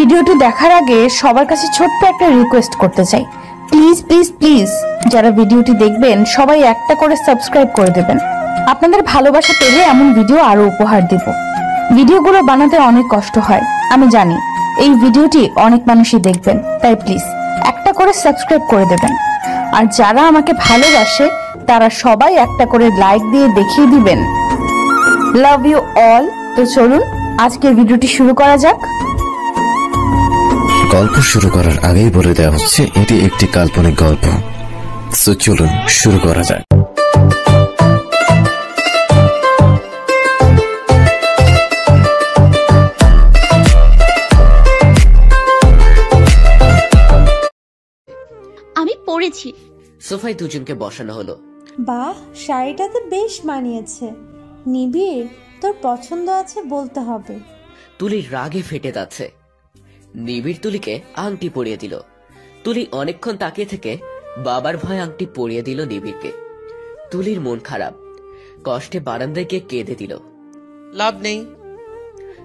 ভিডিওটি দেখার আগে সবার কাছে ছোট্ট একটা রিকোয়েস্ট করতে চাই, প্লিজ প্লিজ প্লিজ যারা ভিডিওটি দেখবেন সবাই একটা করে সাবস্ক্রাইব করে দেবেন। আপনাদের ভালোবাসা পেলে এমন ভিডিও আরো উপহার দিব। ভিডিওগুলো বানাতে অনেক কষ্ট হয় আমি জানি, এই ভিডিওটি অনেক মানুষই দেখবেন, তাই প্লিজ একটা করে সাবস্ক্রাইব করে দেবেন। আর যারা আমাকে ভালোবাসে তারা সবাই একটা করে লাইক দিয়ে দেখিয়ে দিবেন লাভ ইউ অল। তো চলুন আজকের ভিডিওটি শুরু করা যাক। গল্প শুরু করার আগেই বলে দেওয়া হচ্ছে এটি একটি কাল্পনিক গল্প। তো চলুন শুরু করা যাক। আমি পড়েছি। সোফায় দুজনকে বসানো হলো। বাহ, শাড়িটাতে বেশ মানিয়েছে। নিবিড়, তোর পছন্দ আছে বলতে হবে। তুলি রাগে ফেটে যাচ্ছে। নিবিড় তুলিকে আংটি পরিয়ে দিল। তুলি অনেকক্ষণ তাকিয়ে থেকে বাবার ভয় আংটি পরিয়ে দিল নিবিড়কে। তুলির মন খারাপ, কষ্টে বারান্দায় গিয়ে কেঁদে দিল। লাভ নেই।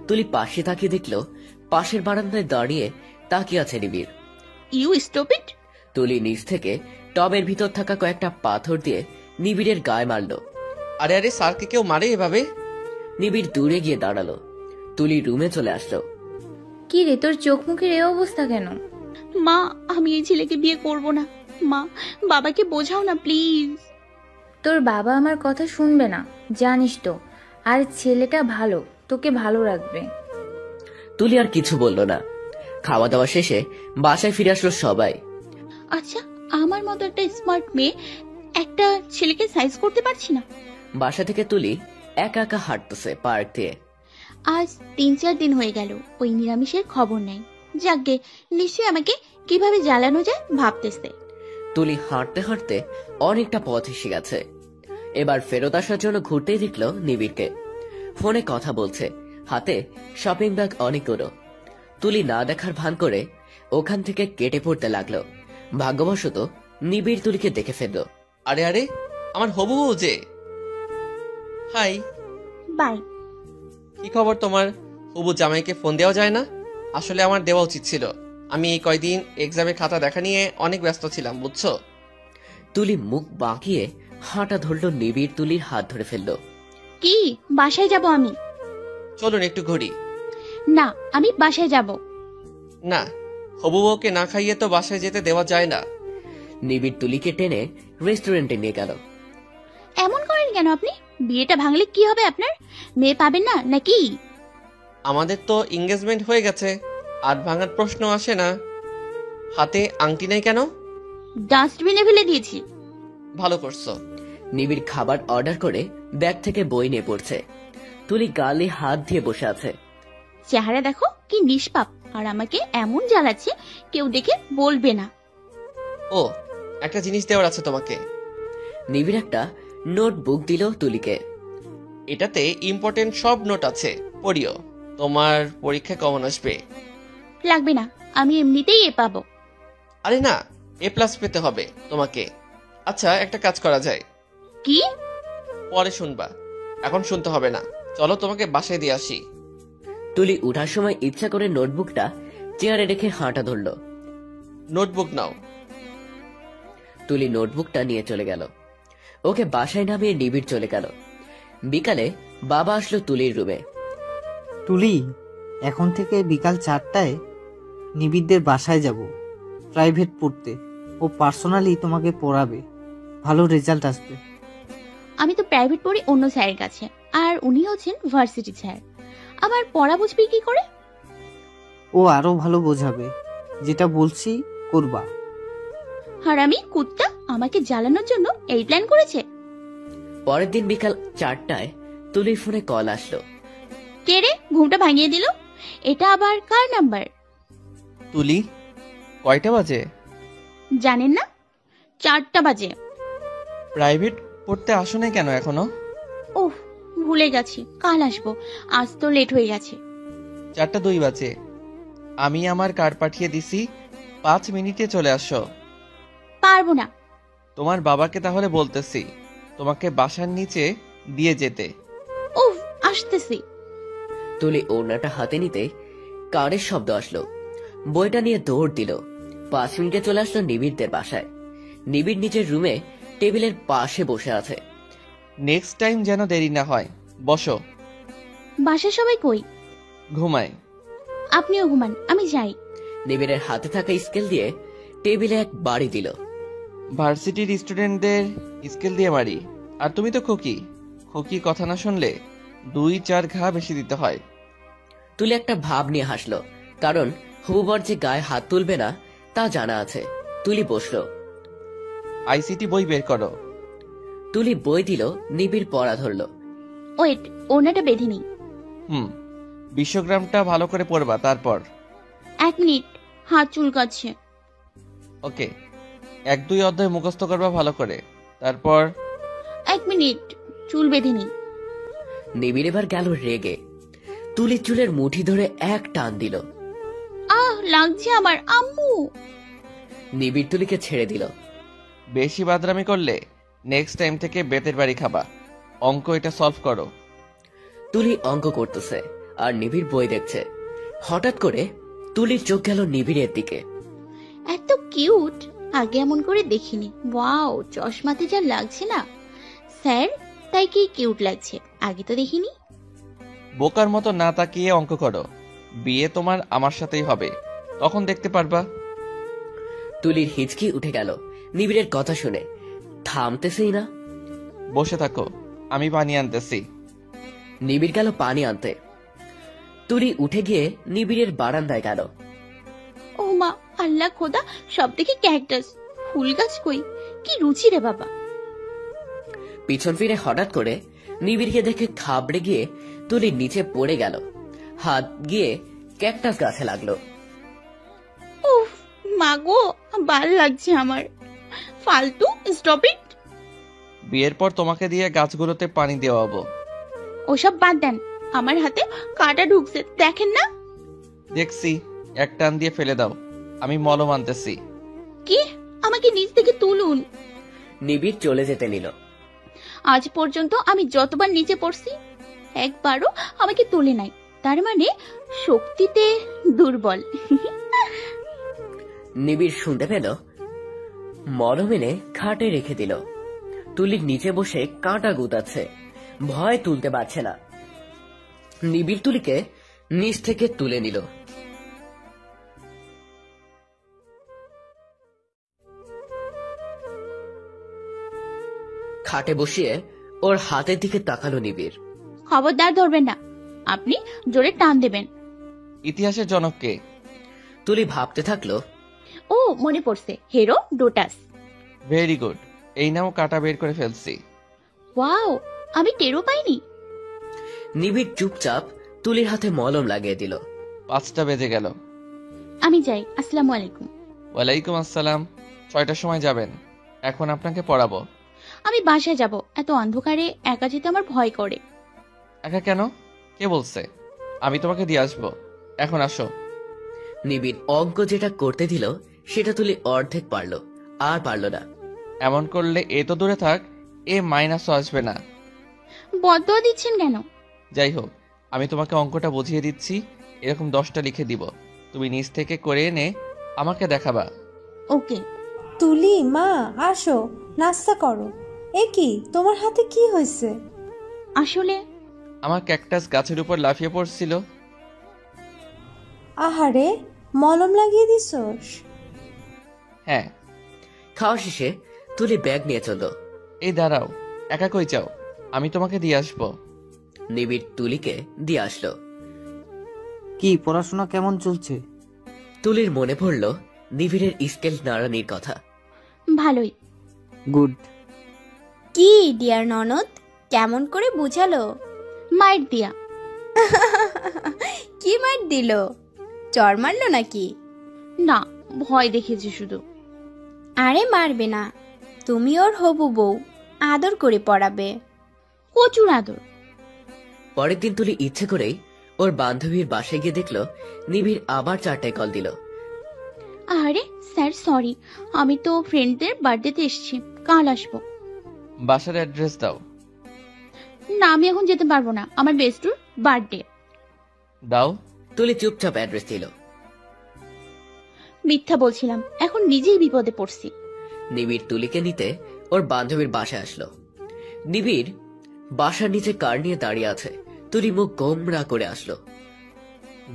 তুলি পাশে তাকিয়ে দেখলো পাশের বারান্দায় দাঁড়িয়ে তাকিয়ে আছে Nibir. You stop it. Tuli নিচ থেকে টবের ভিতর থাকা কয়েকটা পাথর দিয়ে নিবিড়ের গায়ে মারল। আরে আরে, স্যারকে কেউ মারে এভাবে? নিবিড় দূরে গিয়ে দাঁড়ালো। তুলি রুমে চলে আসলো। কি রে, তোর চোখ মুখের এই অবস্থা কেন? মা, আমি এই ছেলেকে বিয়ে করব না। মা, বাবাকে বোঝাও না প্লিজ। তোর বাবা আমার কথা শুনবে না জানিস তো, আর ছেলেটা ভালো, তোকে ভালো রাখবে। তুলি আর কিছু বলল না। খাওয়া দাওয়া শেষে বাসায় ফিরে আসলো সবাই। আচ্ছা, আমার মতো একটা স্মার্ট মেয়ে একটা ছেলেকে সাইজ করতে পারছি না। বাসা থেকে তুলি একা একা হাঁটতেছে পার্ক দিয়ে। আজ 3-4 দিন হয়ে গেল ওই নিরামিষের খবর নেই। যাকগে, নিশ্চয়ই আমাকে কিভাবে জ্বালানো যায় ভাবতেছে। তুলি হাঁটতে হাঁটতে অনেকটা পথ এসে গেছে। এবার ফেরত আসার জন্য ঘুরতেই দেখলো নিবিড়কে। ফোনে কথা বলছে, হাতে শপিং ব্যাগ অনেকগুলো। তুলি না দেখার ভান করে ওখান থেকে কেটে পড়তে লাগলো। ভাগ্যবশত নিবিড় তুলিকে দেখে ফেললো। আরে আরে, আমার হবু বউ যে। হাই। বাই। কি খবর তোমার? হবু জামাইকে ফোন দেওয়া যায় না? আসলে আমার দেওয়া উচিত ছিল। আমি এই কয়দিন এক্সামের খাতা দেখা নিয়ে অনেক ব্যস্ত ছিলাম, বুঝছো? তুলি মুখ বাঁকিয়ে হাঁটা ধরলো। নিবিড় তুলির হাত ধরে ফেললো। কি, বাসায় যাব আমি? চলুন একটু ঘুরি। না, আমি বাসায় যাব না, হবু বউকে না খাইয়ে তো বাসায় যেতে দেওয়া যায় না। নিবিড় তুলিকে টেনে রেস্টুরেন্টে নিয়ে গেল। এমন করেন কেন আপনি? বিয়েটা ভাঙলে কি হবে আপনার? মেয়ে পাবেন না নাকি? আমাদের তো এঙ্গেজমেন্ট হয়ে গেছে, আর ভাঙার প্রশ্ন আসে না। হাতে আংটি নেই কেন? ডাস্টবিনে ফেলে দিয়েছি। ভালো করছো। নিবিড় খাবার অর্ডার করে ব্যাগ থেকে বই নিয়ে পড়ছে। তুলি গালে হাত দিয়ে বসে আছে। চেহারা দেখো কি নিষ্পাপ, আর আমাকে এমন জ্বালাচ্ছে কেউ দেখে বলবে না। ও, একটা জিনিস দেওয়ার আছে তোমাকে। নিবিড় একটা নোটবুক দিল তুলিকে। এটাতে ইম্পর্টেন্ট সব নোট আছে, পড়িও। তোমার পরীক্ষা কেমন আসবে? লাগবে না, আমি এমনিতেই এ পাবো। আরে না, A+ পেতে হবে তোমাকে। আচ্ছা, একটা কাজ করা যায়। কি? পরে শুনবা, এখন শুনতে হবে না। চলো তোমাকে বাসায় দিয়ে আসি। তুলি উঠার সময় ইচ্ছা করে নোটবুকটা চেয়ারে রেখে হাঁটা ধরল। নোটবুক নাও। তুলি নোটবুকটা নিয়ে চলে গেল। ওকে বাসায় নামিয়ে নিবিড় চলে গেল। বিকালে বাবা আসলো তুলির রুমে। তুলি, এখন থেকে বিকাল 4টায় নিবিড়দের বাসায় যাব প্রাইভেট পড়তে। ও পার্সোনালি তোমাকে পড়াবে, ভালো রেজাল্ট আসবে। আমি তো প্রাইভেট পড়ি অন্য স্যারের কাছে, আর উনি হচ্ছেন ভার্সিটি স্যার। আমার পড়া বুঝবি কি করে? ও আরো ভালো বোঝাবে, যেটা বলছি করবা। হারামি কুত্তা আমাকে জ্বালানোর জন্য এই প্ল্যান করেছে। পরের দিন বিকাল 4টায় তুলির ফোনে কল আসলো। কে রে, ঘুমটা ভাঙিয়ে দিল? এটা আবার কার নাম্বার? তুলি, কয়টা বাজে? জানেন না? 4টা বাজে। প্রাইভেট পড়তে আসো না কেন এখনো? ওহ, ভুলে গেছি, কাল আসবো। আজ তো লেট হয়ে গেছে। 4:02 বাজে। আমি আমার কার্ড পাঠিয়ে দিছি, 5 মিনিটে চলে আসো। পারবো না। তোমার বাবাকে তাহলে বলতেছি তোমাকে বাসার নিচে দিয়ে যেতে। উফ, আসতেছি। তুলি ওড়নাটা হাতে নিতে কারের শব্দ আসলো। বইটা নিয়ে দৌড় দিল। 5 মিনিটে চলে আসলো নিবিড়দের বাসায়। নিবিড় নিজের রুমে টেবিলের পাশে বসে আছে। নেক্সট টাইম যেন দেরি না হয়। বসো। বাসার সবাই কই? ঘুমায়। আপনিও ঘুমান, আমি যাই। নিবিড়ের হাতে থাকা স্কেল দিয়ে টেবিলে এক বাড়ি দিল। ভার্সিটির স্টুডেন্টদের স্কেল দিয়ে মারি, আর তুমি তো খোকি। খোকি কথা না শুনলে 2-4 ঘা বেশি দিতে হয়। তুলি একটা ভাব নিয়ে হাসলো, কারণ হুবর যে গায়ে হাত তুলবে না তা জানা আছে। তুলি বসলো। আইসিটি বই বের করো। তুলি বই দিল, নিবিড় পড়া ধরলো। ওয়েট, ওনাটা বেঁধে নিই। বিশ্বগ্রামটা ভালো করে পড়বা, তারপর। 1 মিনিট, হাত চুলকাচ্ছে। ওকে, 1-2 অধ্যায় মুখস্থ করবা ভালো করে, তারপর। 1 মিনিট, চুল বেঁধে নিই। নিবিড় এবার গেল রেগে। তুলির চুলের মুঠি ধরে এক টান দিল। লাগছে আমার, আম্মু। নিবিড় তুলিকে ছেড়ে দিল। বেশি বাদরামি করলে নেক্সট টাইম থেকে বেতের বাড়ি খাবা। অঙ্ক এটা সলভ করো। তুলি অঙ্ক করতেছে আর নিবিড় বই দেখছে। হঠাৎ করে তুলির চোখ গেল নিবিড়ের দিকে। এত কিউট, আগে এমন করে দেখিনি। ওয়াও, চশমাতে যা লাগছে না স্যার, তাই কি কিউট লাগছে, আগে তো দেখিনি। বোকার মতো না তাকিয়ে অঙ্ক করো। বিয়ে তোমার আমার সাথেই হবে, তখন দেখতে পারবা। তুলির হিচকি উঠে গেল নিবিড়ের কথা শুনে। থামতেছেই না। বসে থাকো, আমি পানি আনতেছি। নিবিড় গেল পানি আনতে। তুলি উঠে গিয়ে নিবিড়ের বারান্দায় গেল। ও মা, আল্লাহ খোদা, সব থেকে ক্যাকটাস। ফুল গাছ কই, কি রুচি রে বাবা। পিছন ফিরে হঠাৎ করে নিবিড়কে দেখে খাবড়ে গিয়ে তুলির নিচে পড়ে গেল। হাত গিয়ে ক্যাকটাস গাছে লাগলো। উফ মা গো, ভাল লাগছে আমার। ফালতু, স্টপ ইট। বিয়ের পর তোমাকে দিয়ে গাছগুলোতে পানি দেওয়াবো। ওসব বাদ দেন, আমার হাতে কাঁটা ঢুকছে, দেখেন না? দেখছি, এক টান দিয়ে ফেলে দাও, আমি মলম আনতেছি। কি? আমাকে নিচ থেকে তুলুন। নিবিড় চলে যেতে নিল। আজ পর্যন্ত আমি যতবার নিচে পড়ছি, একবারও আমাকে তুলে নাই। তার মানে শক্তিতে দুর্বল। নিবিড় শুনতে পেল, মলম এনে খাটে রেখে দিল। তুলির নিচে বসে কাঁটা গুতাচ্ছে, ভয় তুলতে পারছে না। নিবিড় তুলিকে নিচ থেকে তুলে নিল। খাটে বসিয়ে ওর হাতের দিকে তাকালো নিবিড়। খবরদার ধরবেন না, আপনি জোরে টান দেবেন। ইতিহাসের জনক কে? তুলি ভাবতে থাকলো। ও, মনে পড়ছে, হেরো ডোটাস। ভেরি গুড, এই নাও কাটা বের করে ফেলছি। ওয়াও, আমি টেরও পাইনি। নিবিড় চুপচাপ তুলির হাতে মলম লাগিয়ে দিল। 5টা বেজে গেল। আমি যাই, আসসালামু আলাইকুম। ওয়ালাইকুম আসসালাম। 6টার সময় যাবেন, এখন আপনাকে পড়াবো। আমি বাসায় যাব, এত অন্ধকারে একা যেতে আমার ভয় করে। একা কেন? কে বলছে? আমি তোমাকে দিয়ে আসবো, এখন আসো। নিবিড় অঙ্ক যেটা করতে দিল সেটা তুলি অর্ধেক পারলো, আর পারলো না। এমন করলে এ তো দূরে থাক, এ মাইনাসও আসবে না। বদয়া দিচ্ছেন কেন? যাই হোক, আমি তোমাকে অঙ্কটা বুঝিয়ে দিচ্ছি। এরকম 10টা লিখে দিব, তুমি নিজ থেকে করে এনে আমাকে দেখাবা। ওকে। তুলি, মা আসো, নাস্তা করো। এ কি, তোমার হাতে কি হয়েছে? আসলে আমার ক্যাকটাস গাছের উপর লাফিয়ে পড়ছিল। আহারে, মলম লাগিয়ে দিছোস? হ্যাঁ। খাওয়া শেষে তুলি ব্যাগ নিয়ে চলল। এই দাঁড়াও, একা কই যাও? আমি তোমাকে দিয়ে আসবো। নিবিড় তুলিকে দিয়ে আসলো। কি পড়াশোনা কেমন চলছে? তুলির মনে পড়ল নিবিড়ের স্কেল নাড়ানির কথা। ভালোই। গুড। কি ডিয়ার ননদ, কেমন করে বুঝালো? মায়ের দিয়া। কি মার দিল? চর মারলো নাকি? না, ভয় দেখেছি শুধু। আরে মারবে না, তুমি ওর হবু বউ, আদর করে পড়াবে। প্রচুর আদর। পরের দিন তুলি ইচ্ছে করেই ওর বান্ধবীর বাসায় গিয়ে দেখলো নিবিড় আবার 4টায় কল দিল। আরে স্যার, সরি, আমি তো ফ্রেন্ডদের বার্থডেতে এসেছি, কাল আসবো। বাসার অ্যাড্রেস দাও। না, আমি এখন যেতে পারবো না, আমার বেস্টুর বার্থডে। দাও। তুলি চুপচাপ অ্যাড্রেস দিল। মিথ্যা বলছিলাম, এখন নিজেই বিপদে পড়ছি। নিবিড় তুলিকে নিতে ওর বান্ধবীর বাসায় আসলো। নিবিড় বাসার নিচে কার নিয়ে দাঁড়িয়ে আছে। তুলি মুখ গোমরা করে আসলো।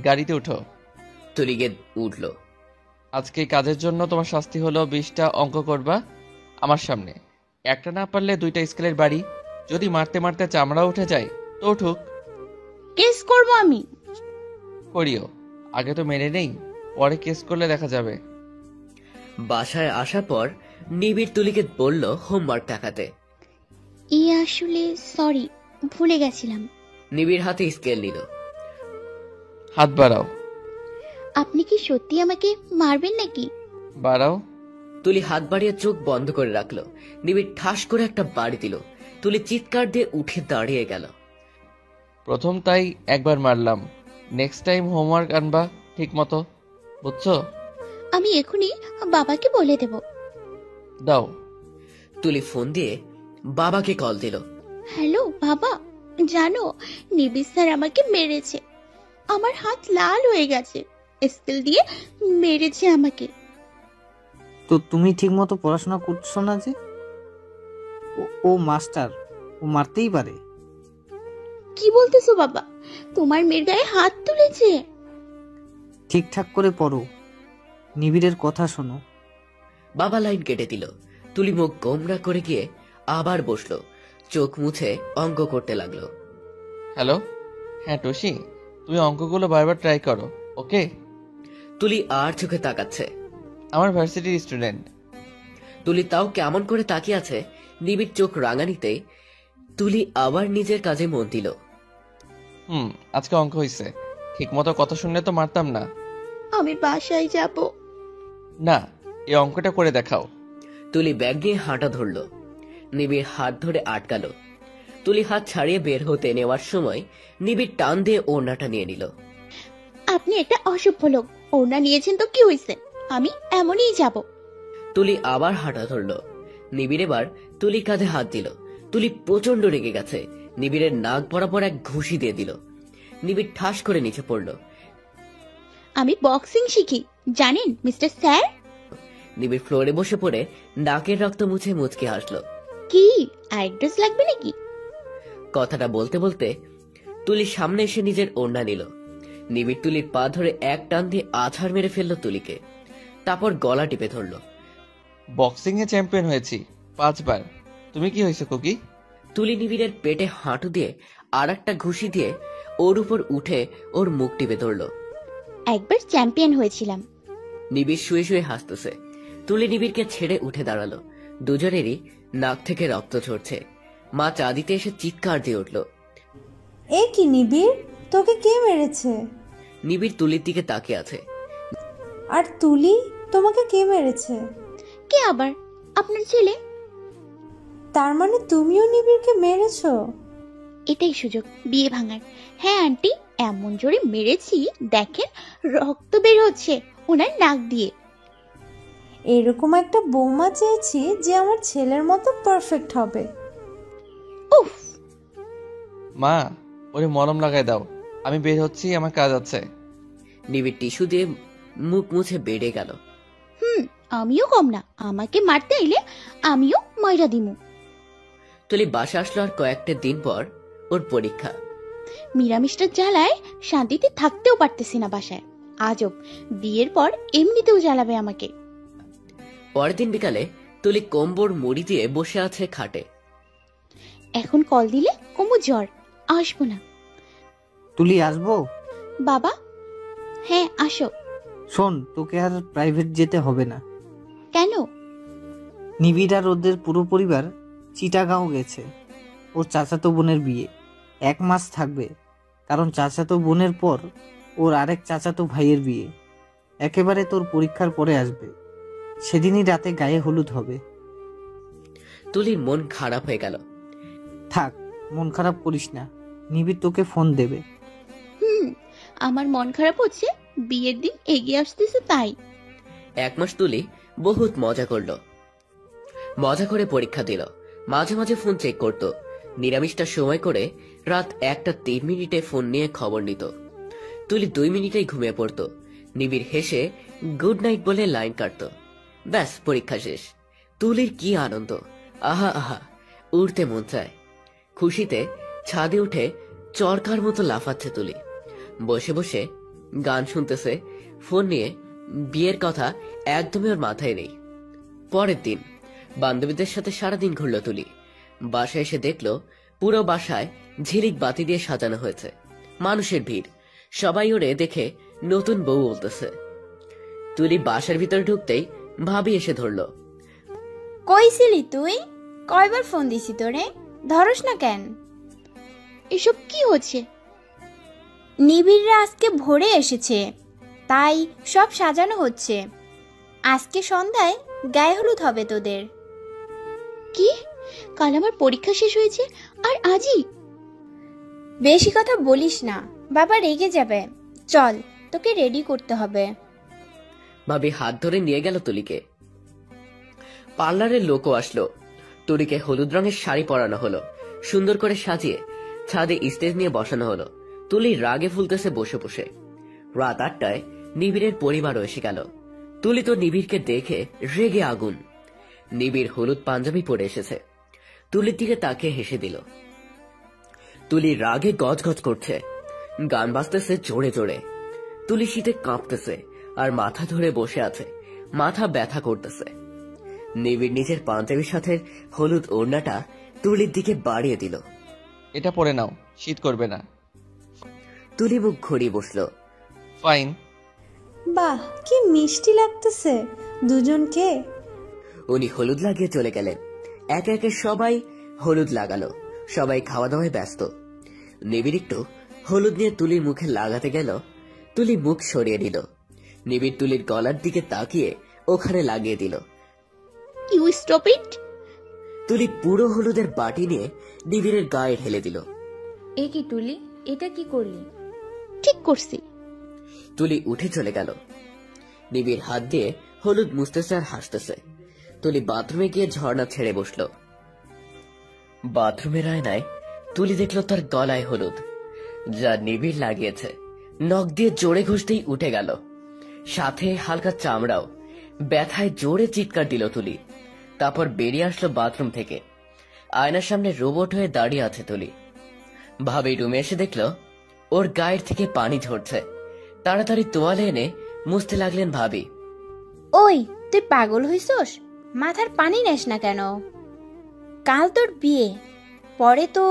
গাড়িতে উঠো। তুলি গিয়ে উঠলো। আজকে এই কাজের জন্য তোমার শাস্তি হলো 20টা অঙ্ক করবা আমার সামনে। একটা না পারলে 2টা স্কেলের বাড়ি। যদি মারতে মারতে চামড়া উঠে যায় তো উঠুক। কেস করব আমি। করিও, আগে তো মেনে নেই, পরে কেস করলে দেখা যাবে। বাসায় আসার পর নিবিড় তুলিকে বলল হোমওয়ার্ক দেখাতে। আসলে সরি, ভুলে গেছিলাম। নিবিড় হাতে স্কেল নিল। হাত বাড়াও। আপনি কি সত্যি আমাকে মারবেন নাকি? বাড়াও। তুলি হাত বাড়িয়ে চোখ বন্ধ করে রাখলো। নিবিড় ঠাস করে একটা বাড়ি দিল। তুলি চিৎকার দিয়ে উঠে দাঁড়িয়ে গেল। প্রথম তাই একবার মারলাম, নেক্সট টাইম হোমওয়ার্ক আনবা ঠিক মতো, বুঝছো? আমি এখনই বাবাকে বলে দেব। দাও। তুলি ফোন দিয়ে বাবাকে কল দিল। হ্যালো বাবা, জানো নিবিড় স্যার আমাকে মেরেছে। আমার হাত লাল হয়ে গেছে, স্কেল দিয়ে মেরেছে আমাকে। তো তুমি ঠিক মতো পড়াশোনা করছো না যে? ও মাস্টার, ও মারতেই পারে। কি বলতেছো বাবা? তোমার মেয়ের গায়ে হাত তুলেছে? ঠিকঠাক করে পড়ো, নিবিড়ের কথা শোনো। বাবা লাইন কেটে দিল। তুলি মুখ গোমরা করে গিয়ে আবার বসলো। চোখ মুছে অঙ্ক করতে লাগলো। হ্যালো, হ্যাঁ টসি, তুমি অঙ্কগুলো বারবার ট্রাই করো, ওকে? তুলি আর চোখে তাকাচ্ছে। আমার ভার্সিটির স্টুডেন্ট। তুলি তাও কেমন করে তাকিয়ে আছে। নিবিড় চোখ রাঙানিতেই তুলি আবার নিজের কাজে মন দিল। আজকে অঙ্ক হয়েছে, ঠিক মতো কথা শুনলে তো মারতাম না। আমি বাসায় যাব না, এই অঙ্কটা করে দেখাও। তুলি ব্যাগ নিয়ে হাঁটা ধরল। নিবিড় হাত ধরে আটকালো। তুলি হাত ছাড়িয়ে বের হতে নেওয়ার সময় নিবিড় টান দিয়ে ওড়নাটা নিয়ে নিল। আপনি একটা অসভ্য লোক, ওনা নিয়েছেন তো কি হয়েছে, আমি এমনই যাব। তুলি আবার হাঁটা ধরল। নিবিড় এবার তুলি কাঁধে হাত দিল। তুলি প্রচন্ড রেগে গেছে। নিবিড়ের নাক বরাবর এক ঘুষি দিয়ে দিল। নিবিড় ঠাস করে নিচে পড়ল। আমি বক্সিং শিখি, জানেন মিস্টার স্যার? নিবিড় ফ্লোরে বসে পড়ে নাকের রক্ত মুছে মুচকে হাসলো। কি অ্যাড্রেস লাগবে নাকি? কথাটা বলতে বলতে তুলির সামনে এসে নিজের ওড়না নিল। নিবিড় তুলির পা ধরে এক টান দিয়ে আছাড় মেরে ফেললো তুলিকে। তারপর গলা টিপে ধরল। বক্সিং এ চ্যাম্পিয়ন হয়েছি 5 বার। তুমি কি হয়েছে কুকি? তুলি নিবিড়ের পেটে হাঁটু দিয়ে আর একটা ঘুষি দিয়ে ওর উপর উঠে ওর মুখ টিপে ধরল। একবার চ্যাম্পিয়ন হয়েছিলাম। নিবিড় শুয়ে শুয়ে হাসতেছে। তুলি নিবিড়কে ছেড়ে উঠে দাঁড়ালো। দুজনেরই নাক থেকে রক্ত ঝরছে। মা চা দিতে এসে চিৎকার দিয়ে উঠল। এ কি নিবিড়, তোকে কে মেরেছে? নিবিড় তুলির দিকে তাকিয়ে আছে। আর তুলি, তোমাকে কে মেরেছে? কে আবার? আপনার ছেলে। তার মানে তুমিও নিবিড়কে মেরেছো? এটাই সুযোগ বিয়ে ভাঙার। হ্যাঁ আন্টি, এমন জোরে মেরেছি দেখেন রক্ত বের হচ্ছে ওনার নাক দিয়ে। এরকম একটা বৌমা চেয়েছি যে আমার ছেলের মতো পারফেক্ট হবে। উফ, মা, ওরে মলম লাগাই দাও, আমি বের হচ্ছি, আমার কাজ আছে। নিবিড় টিস্যু দিয়ে মুখ মুছে বেড়ে গেল। আমিও কম না, আমাকে মারতে এলে আমিও ময়রা দিমু। তুলি বাসা আসলো আর কয়েকটা দিন পর ওর পরীক্ষা। মিরামিষ্টার জ্বালায় শান্তিতে থাকতেও পারতেছি না বাসায়। আজব, বিয়ের পর এমনিতেও জ্বালাবে আমাকে। পরের দিন বিকালে তুলি কম্বর মুড়ি দিয়ে বসে আছে খাটে। এখন কল দিলে কমু জ্বর, আসবো না। তুলি আসবো? বাবা, হ্যাঁ আসো। শোন, তোকে আর প্রাইভেট যেতে হবে না। কেন? নিবিড় আর ওদের পুরো পরিবার চিটাগাঁও গেছে। ওর চাচাতো বোনের বিয়ে 1 মাস থাকবে, কারণ চাচাতো বোনের পর ওর আরেক চাচাতো ভাইয়ের বিয়ে। একেবারে তোর পরীক্ষার পরে আসবে, সেদিনই রাতে গায়ে হলুদ হবে। তুলির মন খারাপ হয়ে গেল। থাক, মন খারাপ করিস না, নিবিড় তোকে ফোন দেবে। আমার মন খারাপ হচ্ছে, বিয়ের দিন এগিয়ে আসতেছে তাই। 1 মাস তুলি বহুত মজা করলো। মজা করে পরীক্ষা দিল। মাঝে মাঝে ফোন চেক করত। নিরামিষটা সময় করে রাত 1:03 ফোন নিয়ে খবর নিত। তুলি 2 মিনিটেই ঘুমিয়ে পড়তো। নিবিড় হেসে গুড নাইট বলে লাইন কাটতো। ব্যাস, পরীক্ষা শেষ। তুলির কি আনন্দ! আহা আহা, উড়তে মন চায়। খুশিতে ছাদে উঠে চরকার মতো লাফাচ্ছে তুলি। বসে বসে গান শুনতেছে, ফোন নিয়ে। বিয়ের কথা একদমই ওর মাথায় নেই। পরের দিন বান্ধবীদের সাথে সারাদিন ঘুরল তুলি। বাসায় এসে দেখলো পুরো বাসায় ঝিলিক বাতি দিয়ে সাজানো হয়েছে। মানুষের ভিড়, সবাই ওরে দেখে নতুন বউ বলতেছে। তুলি বাসার ভিতরে ঢুকতেই ভাবি এসে ধরলো। কইছিলি তুই? কয়বার ফোন দিছি তোরে, ধরস না কেন? এসব কি হচ্ছে? নিবিড়রা আজকে ভোরে এসেছে, তাই সব সাজানো হচ্ছে। আজকে সন্ধ্যায় গায়ে হলুদ হবে তোদের। কি? কাল আমার পরীক্ষা শেষ হয়েছে আর আজই? বেশি কথা বলিস না, বাবা রেগে যাবে। চল, তোকে রেডি করতে হবে। ভাবি হাত ধরে নিয়ে গেল তুলিকে। পার্লারের লোকও আসলো। তুলিকে হলুদ রঙের শাড়ি পরানো হলো, সুন্দর করে সাজিয়ে ছাদে স্টেজ নিয়ে বসানো হলো। তুলি রাগে ফুলতেছে বসে বসে। রাত 8টায় নিবিড়ের পরিবারও এসে গেল। তুলি তো নিবিড়কে দেখে রেগে আগুন। নিবিড় হলুদ পাঞ্জাবি পরে এসেছে, তুলির দিকে তাকিয়ে হেসে দিল। তুলি রাগে গজগজ করছে, গান বাজতেছে জোরে জোরে। তুলি শীতে কাঁপতেছে আর মাথা ধরে বসে আছে, মাথা ব্যথা করতেছে। নিবিড় নিজের পাঞ্জাবির সাথে হলুদ ওড়নাটা তুলির দিকে বাড়িয়ে দিল। এটা পরে নাও, শীত করবে না। তুলি মুখ ঘুরিয়ে বসলো। ফাইন। বাহ, কি মিষ্টি লাগতেছে দুজনকে। উনি হলুদ লাগিয়ে চলে গেলেন। একে একে সবাই হলুদ লাগালো, সবাই খাওয়া দাওয়ায় ব্যস্ত। নিবিড় একটু হলুদ নিয়ে তুলির মুখে লাগাতে গেল, তুলি মুখ সরিয়ে দিল। নিবিড় তুলির গলার দিকে তাকিয়ে ওখানে লাগিয়ে দিল। You stop it! তুলি পুরো হলুদের বাটি নিয়ে নিবিড়ের গায়ে ঢেলে দিল। এ কি তুলি, এটা কি করলি? ঠিক করছি। তুলি উঠে চলে গেল। নিবিড় হাত দিয়ে হলুদ মুছতেছে আর হাসতেছে। তুলি বাথরুমে গিয়ে ঝর্ণা ছেড়ে বসলো। বাথরুমের আয়নায় তুলি দেখলো তার গলায় হলুদ, যা নিবিড় লাগিয়েছে। নখ দিয়ে জোরে ঘষতেই উঠে গেল, সাথে হালকা চামড়াও। ব্যথায় জোরে চিৎকার দিল তুলি। তারপর বেরিয়ে আসলো বাথরুম থেকে। আয়নার সামনে রোবট হয়ে দাঁড়িয়ে আছে তুলি। ভাবি রুমে এসে দেখলো ওর গায়ের থেকে পানি ঝরছে। তাড়াতাড়ি তোয়ালে এনে মুছতে লাগলেন ভাবি। ওই, তুই পাগল হইছস? মাথার পানি নেস না কেন? কাল তোর বিয়ে, পরে তো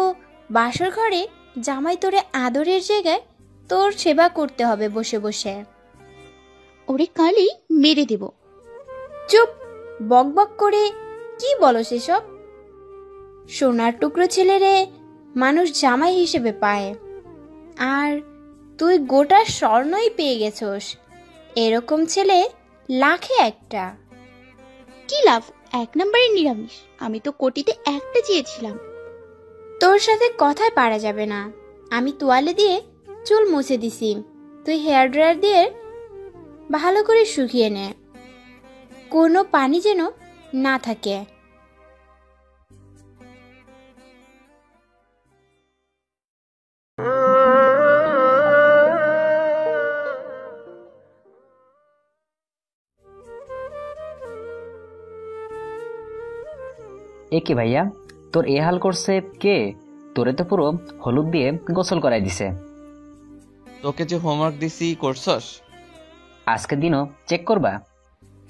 বাসর ঘরে জামাই তোরে আদরের জায়গায় তোর সেবা করতে হবে বসে বসে। ওরে কালই মেরে দেব। চুপ, বক বক করে কি বলো সেসব? সোনার টুকরো ছেলেরে মানুষ জামাই হিসেবে পায়, আর তুই গোটা স্বর্ণই পেয়ে গেছস। এরকম ছেলে লাখে একটা। কি লাভ? 1 নম্বরের নিরামিষ। আমি তো কোটিতে একটা চেয়েছিলাম। তোর সাথে কথায় পারা যাবে না। আমি তোয়ালে দিয়ে চুল মুছে দিছি, তুই হেয়ার ড্রায়ার দিয়ে ভালো করে শুকিয়ে নে, কোনো পানি যেন না থাকে। এ কি ভাইয়া, তোর এ হাল করছে কে? তোরে তো পুরো হলুদ দিয়ে গোসল করাই দিছে। তোকে যে হোমওয়ার্ক দিছি করছস? আজকে দিনও চেক করবা?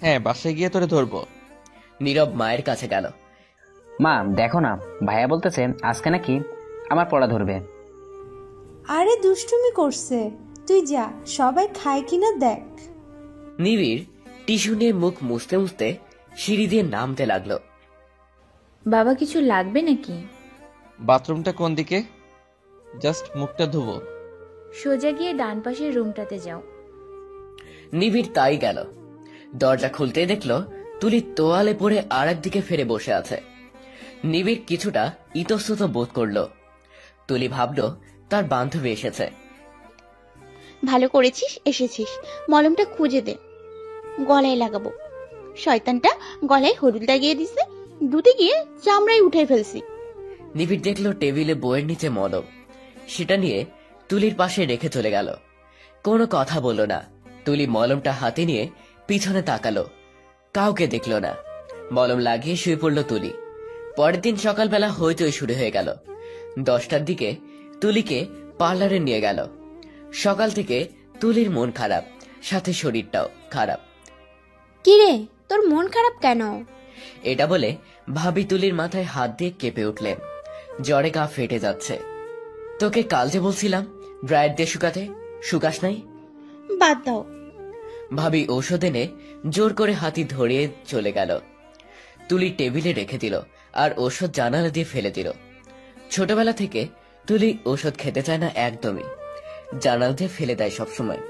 হ্যাঁ, বাসায় গিয়ে তোরে ধরবো। নীরব মায়ের কাছে গেল। মা দেখো না, ভাইয়া বলতেছে আজকে নাকি আমার পড়া ধরবে। আরে দুষ্টুমি করছে, তুই যা, সবাই খায় কিনা দেখ। নিবিড় টিস্যু নিয়ে মুখ মুছতে মুছতে সিঁড়ি দিয়ে নামতে লাগলো। বাবা কিছু লাগবে নাকি? বাথরুমটা কোন দিকে? জাস্ট মুখটা ধুবো। সোজা গিয়ে ডান পাশের রুমটাতে যাও। নিবিড় তাই গেল। দরজা খুলতেই দেখলো তুলি তোয়ালে পরে আর একদিকে ফিরে বসে আছে। নিবিড় কিছুটা ইতস্তত বোধ করলো। তুলি ভাবলো তার বান্ধবী এসেছে। ভালো করেছিস এসেছিস। মলমটা খুঁজে দে, গলায় লাগাবো। শয়তানটা গলায় হলুদ লাগিয়ে দিছে, দুধে গিয়ে চামড়াই উঠে ফেলছি। নিবিড় দেখলো টেবিলে বইয়ের নিচে মলম। সেটা নিয়ে তুলির পাশে রেখে চলে গেল। কোনো কথা বলল না। তুলি মলমটা হাতে নিয়ে পিছনে তাকালো, কাউকে দেখলো না। মলম লাগিয়ে শুয়ে পড়ল তুলি। পরের দিন সকালবেলা হইচই শুরু হয়ে গেল। 10টার দিকে তুলিকে পার্লারে নিয়ে গেল। সকাল থেকে তুলির মন খারাপ, সাথে শরীরটাও খারাপ। কিরে, তোর মন খারাপ কেন? এটা বলে ভাবি তুলির মাথায় হাত দিয়ে কেঁপে উঠলেন। জ্বরে গা ফেটে যাচ্ছে। তোকে কাল যে বলছিলাম ড্রায়ার দিয়ে শুকাতে, শুকাস নাই? বাদ দাও। ভাবি ঔষধ এনে জোর করে হাতি ধরিয়ে চলে গেল। তুলি টেবিলে রেখে দিল আর ওষুধ জানালা দিয়ে ফেলে দিল। ছোটবেলা থেকে তুলি ওষুধ খেতে চায় না একদমই, জানালা দিয়ে ফেলে দেয় সবসময়।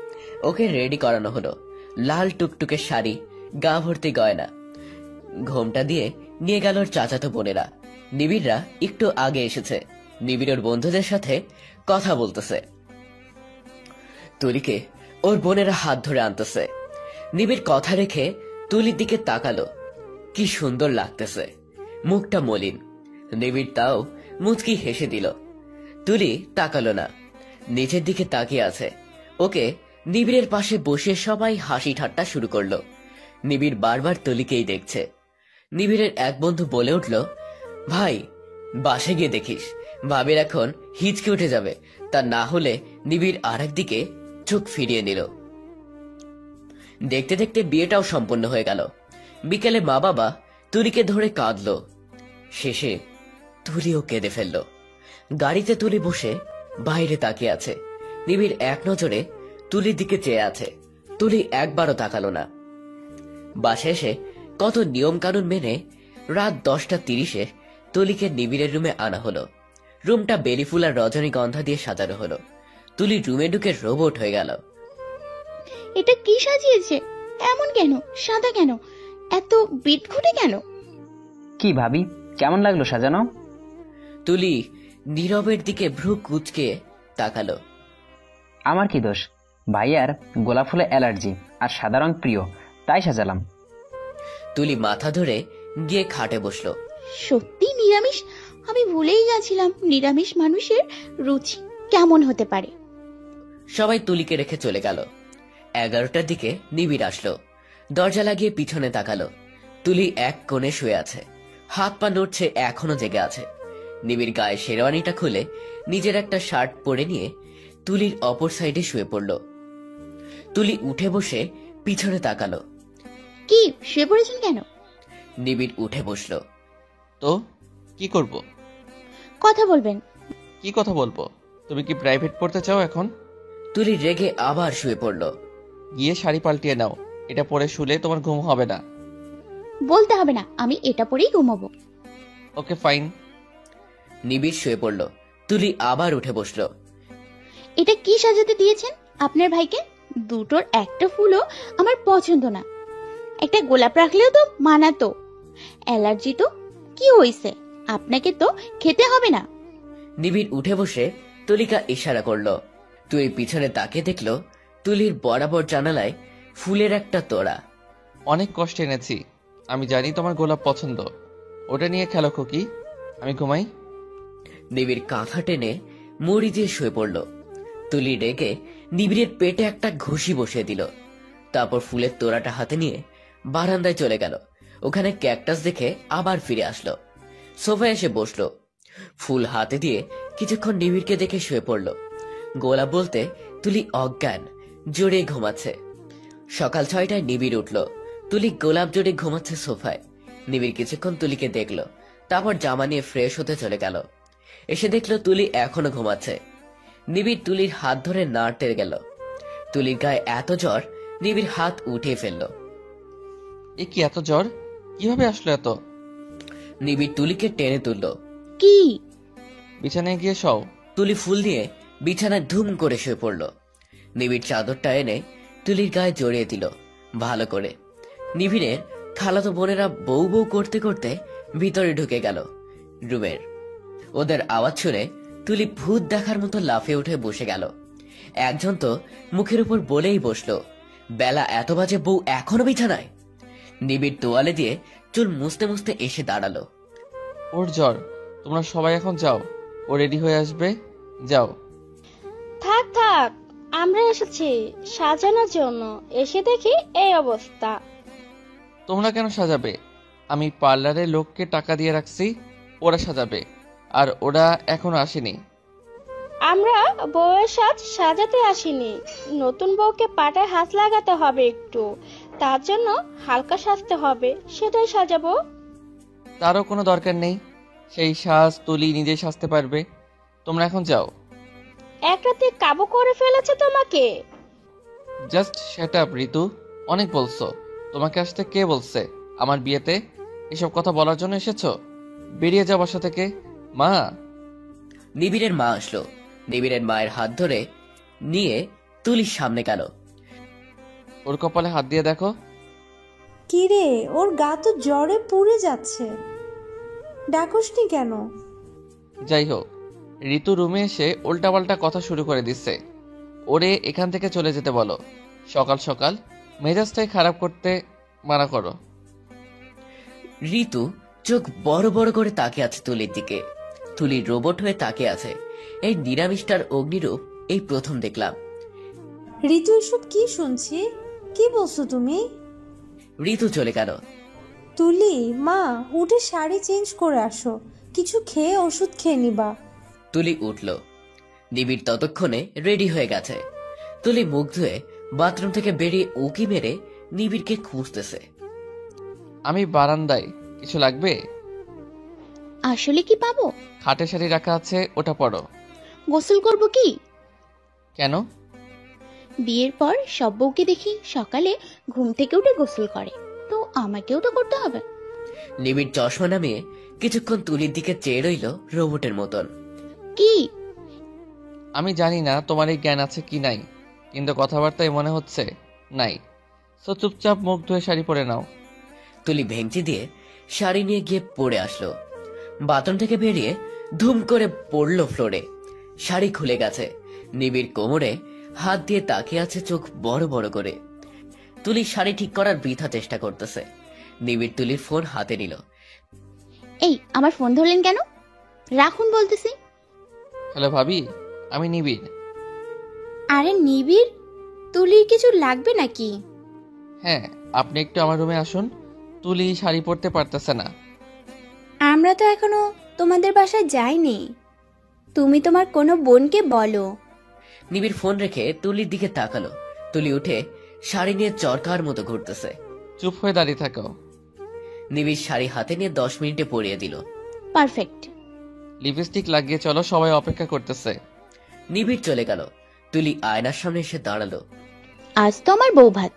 ওকে রেডি করানো হলো, লাল টুকটুকে শাড়ি, গা ভর্তি গয়না। ঘোমটা দিয়ে নিয়ে গেল ওর চাচাতো বোনেরা। নিবিড়রা একটু আগে এসেছে। নিবিড় ওর বন্ধুদের সাথে কথা বলতেছে। তুলিকে ওর বোনেরা হাত ধরে আনতেছে। নিবিড় কথা রেখে তুলির দিকে তাকালো। কি সুন্দর লাগতেছে, মুখটা মলিন। নিবিড় তাও মুচকি হেসে দিল। তুলি তাকালো না, নিচের দিকে তাকিয়ে আছে। ওকে নিবিড়ের পাশে বসে সবাই হাসি ঠাট্টা শুরু করলো। নিবিড় বারবার তুলিকেই দেখছে। নিবিড়ের এক বন্ধু বলে উঠল, ভাই বাসে গিয়ে দেখিস, ভাবির এখন হিচকে উঠে যাবে। তা না হলে নিবিড় আর একদিকে চোখ ফিরিয়ে নিল। দেখতে দেখতে বিয়েটাও সম্পন্ন হয়ে গেল। বিকেলে মা বাবা তুলিকে ধরে কাঁদলো। শেষে তুলিও কেঁদে ফেলল। গাড়িতে তুলি বসে বাইরে তাকিয়ে আছে। নিবিড় এক নজরে তুলির দিকে চেয়ে আছে। তুলি একবারও তাকালো না। বাসে এসে কত নিয়ম কানুন মেনে রাত 10:30 তুলিকে নিবিড়ের রুমে আনা হলো। রুমটা বেলি ফুল আর রজনীগন্ধা দিয়ে সাজানো হলো। তুলি রুমে ঢুকে রোবট হয়ে গেল। এটা কি সাজিয়েছে? এমন কেন? সাদা কেন? এত বিটঘুটে কেন? কি ভাবি, কেমন লাগলো সাজানো? তুলি নীরবের দিকে ভ্রু কুঁচকে তাকালো। আমার কি দোষ? ভাইয়ার গোলাপ ফুলে অ্যালার্জি আর সাদা রং প্রিয়, তাই সাজালাম। তুলি মাথা ধরে গিয়ে খাটে বসলো। সত্যি নিরামিষ? আমি ভুলেই গেছিলাম নিরামিষ মানুষের রুচি কেমন হতে পারে। সবাই তুলিকে রেখে চলে গেল। 11টার দিকে নিবিড় আসলো। দরজা লাগিয়ে পিছনে তাকালো। তুলি এক কোণে শুয়ে আছে, হাত পা নড়ছে, এখনো জেগে আছে। নিবিড় গায়ে শেরওয়ানিটা খুলে নিজের একটা শার্ট পরে নিয়ে তুলির অপর সাইডে শুয়ে পড়ল। তুলি উঠে বসে পিছনে তাকালো। কি শুয়ে পড়েছেন কেন? নিবিড় উঠে বসলো। তো কি করব? কথা বলবেন। কি কথা বলবো? তুমি কি প্রাইভেট পড়তে চাও এখন? তুলি রেগে আবার শুয়ে পড়ল। গিয়ে শাড়ি পাল্টিয়ে নাও, এটা পরে শুলে তোমার ঘুম হবে না। বলতে হবে না, আমি এটা পরেই ঘুমাবো। Okay fine. নিবিড় শুয়ে পড়ল। তুলি আবার উঠে বসলো। এটা কি সাজাতে দিয়েছেন আপনার ভাইকে? দুটোর একটা ফুলও আমার পছন্দ না। একটা গোলাপ রাখলেও তো মানাতো। অ্যালার্জি তো কি হইছে? আপনাকে তো খেতে হবে না। নিবিড় উঠে বসে তুলিকা ইশারা করলো। তুই পিছনে তাকিয়ে দেখলো তুলির বরাবর জানালায় ফুলের একটা তোড়া। অনেক কষ্ট এনেছি, আমি জানি তোমার গোলাপ পছন্দ, ওটা নিয়ে খেলো খুকি, আমি ঘুমাই। নিবিড় কাঁথা টেনে মুড়ি দিয়ে শুয়ে পড়ল। তুলি রেগে নিবিড়ের পেটে একটা ঘুষি বসিয়ে দিল। তারপর ফুলের তোড়াটা হাতে নিয়ে বারান্দায় চলে গেল। ওখানে ক্যাকটাস দেখে আবার ফিরে আসলো। সোফায় এসে বসলো। ফুল হাতে দিয়ে কিছুক্ষণ নিবিড়কে দেখে শুয়ে পড়ল। গোলাপ বলতে তুলি অজ্ঞান, জড়িয়ে ঘুমাচ্ছে। সকাল 6টায় নিবিড় উঠল। তুলি গোলাপ জড়িয়ে ঘুমাচ্ছে সোফায়। নিবিড় কিছুক্ষণ তুলিকে দেখলো, তারপর জামা নিয়ে ফ্রেশ হতে চলে গেল। এসে দেখলো তুলি এখনো ঘুমাচ্ছে। নিবিড় তুলির হাত ধরে নাড়তে গেল। তুলির গায়ে এত জ্বর, নিবিড় হাত উঠিয়ে ফেলল। এ কি এত জ্বর? কিভাবে আসলো এত? নিবিড় তুলিকে টেনে তুলল। কি? বিছানায় গিয়ে শও। তুলি ফুল দিয়ে বিছানায় ধুম করে শুয়ে পড়ল। নিবিড় চাদরটা এনে তুলির গায়ে জড়িয়ে দিল ভালো করে। নিবিড়ের খালাতো বোনেরা বউ বউ করতে করতে ভিতরে ঢুকে গেল রুমের। ওদের আওয়াজ শুনে তুলি ভূত দেখার মতো লাফিয়ে উঠে বসে গেল। একজন তো মুখের উপর বলেই বসলো, বেলা এত বাজে বউ এখনো বিছানায়। নিবিড় তোয়ালে দিয়ে চুল মুছতে মুছতে এসে দাঁড়ালো। ওর জ্বর, তোমরা সবাই এখন যাও, ও রেডি হয়ে আসবে, যাও। থাক থাক, আমরা এসেছি সাজানোর জন্য, এসে দেখি এই অবস্থা। তোমরা কেন সাজাবে? আমি পার্লারের লোককে টাকা দিয়ে রাখছি, ওরা সাজাবে। আর ওরা এখনো আসেনি। আমরা বউয়ের সাজ সাজাতে আসিনি, নতুন বউকে পাটায় হাত লাগাতে হবে একটু, তার জন্য হালকা সাজতে হবে, সেটাই সাজাবো। তারও কোনো দরকার নেই, সেই সাজ তুলি নিজেই সাজতে পারবে। তোমরা এখন যাও। এক রাতে কাবু করে ফেলেছে তোমাকে। জাস্ট শ্যাট আপ ঋতু, অনেক বলছো। তোমাকে আসতে কে বলছে? আমার বিয়েতে এসব কথা বলার জন্য এসেছো? বেরিয়ে যাও বাসা থেকে। মা। নিবিড়ের মা আসলো। নিবিড়ের মায়ের হাত ধরে নিয়ে তুলির সামনে গেল। ওর কপালে হাত দিয়ে দেখো। কি রে, ওর গা তো জ্বরে পুড়ে যাচ্ছে, ডাকসনি কেন? যাই হোক, ঋতু রুমে এসে উল্টাপাল্টা কথা শুরু করে দিচ্ছে। ওরে এখান থেকে চলে যেতে বলো। সকাল সকাল মেজাজটাই খারাপ করতে মানা করো। ঋতু চোখ বড় বড় করে তাকিয়ে আছে তুলির দিকে। তুলি রোবট হয়ে তাকিয়ে আছে। এই নিরামিষটার অগ্নিরূপ এই প্রথম দেখলাম। ঋতু, এসব কি শুনছি? কি বলছো তুমি? ঋতু চলে গেল। তুলি, মা উঠে শাড়ি চেঞ্জ করে আসো, কিছু খেয়ে ওষুধ খেয়ে নিবা। তুলি উঠল। নিবিড় ততক্ষণে রেডি হয়ে গেছে। তুলি মুখ ধুয়ে বাথরুম থেকে বেরিয়ে উকি মেরে নিবিড়কে খুঁজতেছে। আমি বারান্দায়, কিছু লাগবে? আসলে কি পাবো? খাটে শাড়ি রাখা আছে, ওটা পরো। গোসল করব কি? কেন? বিয়ের পর সব বউকে দেখি সকালে ঘুম থেকে উঠে গোসল করে, তো আমাকেও তো করতে হবে। নিবিড় চশমা নামিয়ে কিছুক্ষণ তুলির দিকে চেয়ে রইল রোবটের মতন। কি? আমি জানি না তোমার এই জ্ঞান আছে কি নাই, কিন্তু কথাবার্তায় মনে হচ্ছে নাই। তো চুপচাপ মুখ ধুয়ে শাড়ি পরে নাও। তুলি ভেঙচি দিয়ে শাড়ি নিয়ে গিয়ে পড়ে আসলো। বাথরুম থেকে বেরিয়ে ধুম করে পড়লো ফ্লোরে। শাড়ি খুলে গেছে। নিবিড় কোমরে হাত দিয়ে তাকিয়ে আছে চোখ বড় বড় করে। তুলি শাড়ি ঠিক করার বৃথা চেষ্টা করতেছে। নিবিড় তুলির ফোন হাতে নিল। এই, আমার ফোন ধরলেন কেন? রাখুন বলতেছি। হ্যালো ভাবি, আমি নিবিড়। আরে নিবিড়, তুলির কিছু লাগবে নাকি? হ্যাঁ, আপনি একটু আমার রুমে আসুন। তুলি শাড়ি পরতে পারতেছে না। আমরা তো এখনো তোমাদের বাসায় যাইনি, তুমি তোমার কোনো বোনকে বলো। নিবিড় ফোন রেখে তুলির দিকে তাকালো। তুলি উঠে শাড়ি নিয়ে চরকার মতো ঘুরতেছে। চুপ হয়ে দাঁড়িয়ে থাকো। নিবিড় শাড়ি হাতে নিয়ে 10 মিনিটে পরিয়ে দিল। পারফেক্ট। লিপস্টিক লাগিয়ে চলো, সবাই অপেক্ষা করতেছে। নিবিড় চলে গেল। তুলি আয়নার সামনে এসে দাঁড়ালো। আজ তো আমার বউ ভাত,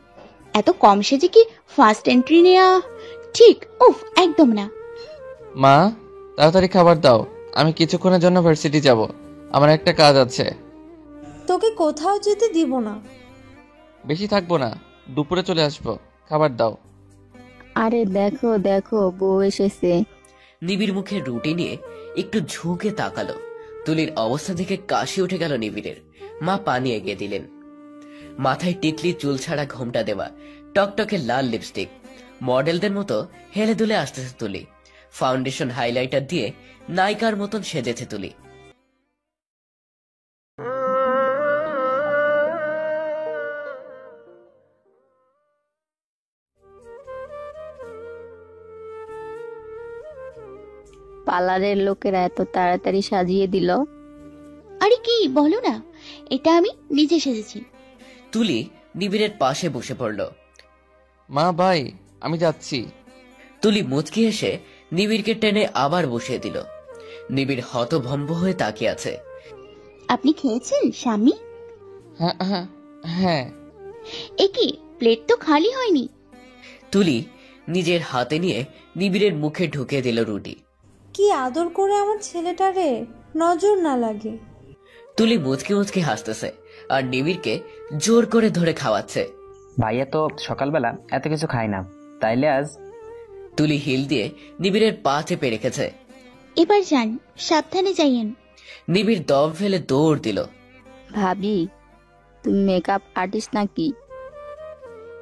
এত কম সেজে কি ফার্স্ট এন্ট্রি নেওয়া ঠিক? উফ, একদম না। মা, তাড়াতাড়ি খাবার দাও, আমি কিছুক্ষণের জন্য ভার্সিটি যাব। আমার একটা কাজ আছে। তোকে কোথাও যেতে দিব না। বেশি থাকবো না, দুপুরে চলে আসবো। খাবার দাও। আরে দেখো দেখো, বউ এসেছে। নিবিড় মুখে রুটি নিয়ে একটু ঝুঁকে তাকালো। তুলির অবস্থা দেখে কাশি উঠে গেল নিবিড়ের। মা পানি এগিয়ে দিলেন। মাথায় টিকলি, চুল ছাড়া ঘোমটা দেওয়া, টকটকে লাল লিপস্টিক, মডেলদের মতো হেলে দুলে আসতেছে তুলি। ফাউন্ডেশন হাইলাইটার দিয়ে নায়িকার মতন সেজেছে তুলি। পার্লারের লোকেরা এত তাড়াতাড়ি সাজিয়ে দিল। আরে কি বলো না, এটা আমি নিজে সেজেছি। তুলি নিবিড়ের পাশে বসে পড়ল। মা বাই, আমি যাচ্ছি। তুলি মুচকি এসে নিবিড়কে টেনে আবার বসিয়ে দিল। নিবিড় হতভম্ব হয়ে তাকিয়ে আছে। আপনি খেয়েছেন স্বামী? হ্যাঁ হ্যাঁ হ্যাঁ। এ কি, প্লেট তো খালি হয়নি। তুলি নিজের হাতে নিয়ে নিবিড়ের মুখে ঢুকে দিল রুটি। কি আদর করে আমার ছেলেটারে, নজর না লাগে। তুলি মুচকি মুচকি হাসতেছে আর নিবিড়কে জোর করে ধরে খাওয়াচ্ছে। ভাইয়া তো সকালবেলা এত কিছু খায় না, তাইলে আজ। তুলি হিল দিয়ে নিবিড়ের পা চেপে রেখেছে। এবার যান, সাবধানে যাইয়েন। নিবিড় দম ফেলে দৌড় দিল। ভাবি, তুমি মেকআপ আর্টিস্ট নাকি?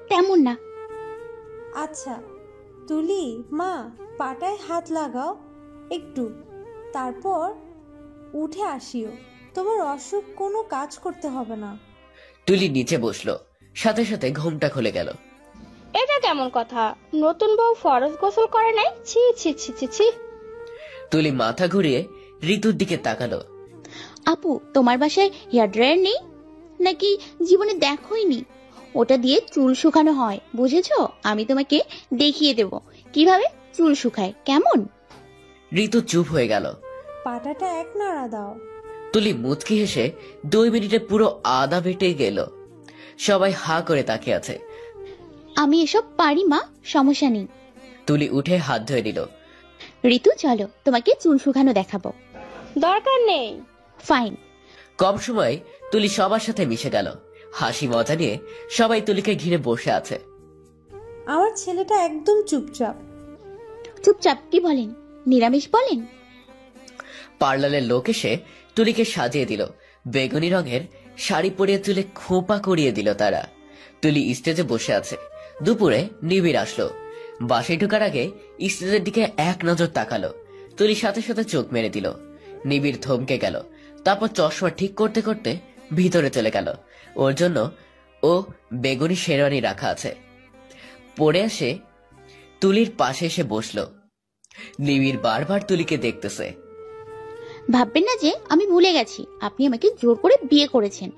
তেমন না। আচ্ছা তুলি, মা পাটায় হাত লাগাও একটু, তারপর উঠে আসিও। তোমার অসুখ কোনো কাজ করতে হবে না। তুলি নিচে বসলো, সাথে সাথে ঘুমটা খুলে গেল। এটা কেমন কথা? নতুন বউ ফরজ গোসল করে নাই? ছি ছি ছি ছি ছি। তুলি মাথা ঘুরিয়ে ঋতুর দিকে তাকালো। আপু, তোমার বাসায় হেয়ার ড্রায়ার নেই নাকি? জীবনে দেখোইনি? ওটা দিয়ে চুল শুকানো হয়, বুঝেছো? আমি তোমাকে দেখিয়ে দেব কিভাবে চুল শুকায়, কেমন? ঋতু চুপ হয়ে গেল। পাটাটা এক নাড়া দাও। তুলি মুচকি হেসে 2 মিনিটে পুরো আদা বেটে গেল। সবাই হা করে তাকিয়ে আছে। আমি এসব পারি মা, সমস্যা নেই। তুলি উঠে হাত ধুয়ে দিল। ঋতু চলো, তোমাকে চুল শুকানো দেখাবো। দরকার নেই। ফাইন। কম সময় তুলি সবার সাথে মিশে গেল। হাসি মজা নিয়ে সবাই তুলিকে ঘিরে বসে আছে। আমার ছেলেটা একদম চুপচাপ। চুপচাপ কি বলেন? নিরামিষ বলেন? পার্লারের লোক এসে তুলিকে সাজিয়ে দিল। বেগুনি রঙের শাড়ি পরিয়ে তুলে খোপা করিয়ে দিল তারা। তুলি স্টেজে বসে আছে। দুপুরে নিবিড় আসলো। বাসায় ঢোকার আগে স্টেজের দিকে এক নজর তাকালো। তুলি সাথে সাথে চোখ মেরে দিল। নিবিড় থমকে গেল, তারপর চশমা ঠিক করতে করতে ভিতরে চলে গেল। ওর জন্য ও বেগুনি শেরওয়ানি রাখা আছে। পরে আসে তুলির পাশে এসে বসলো। নিবিড় বারবার তুলিকে দেখতেছে। ভাববেন না যে আমি ভুলে গেছি, আপনি আমাকে জোর করে বিয়ে করেছেন।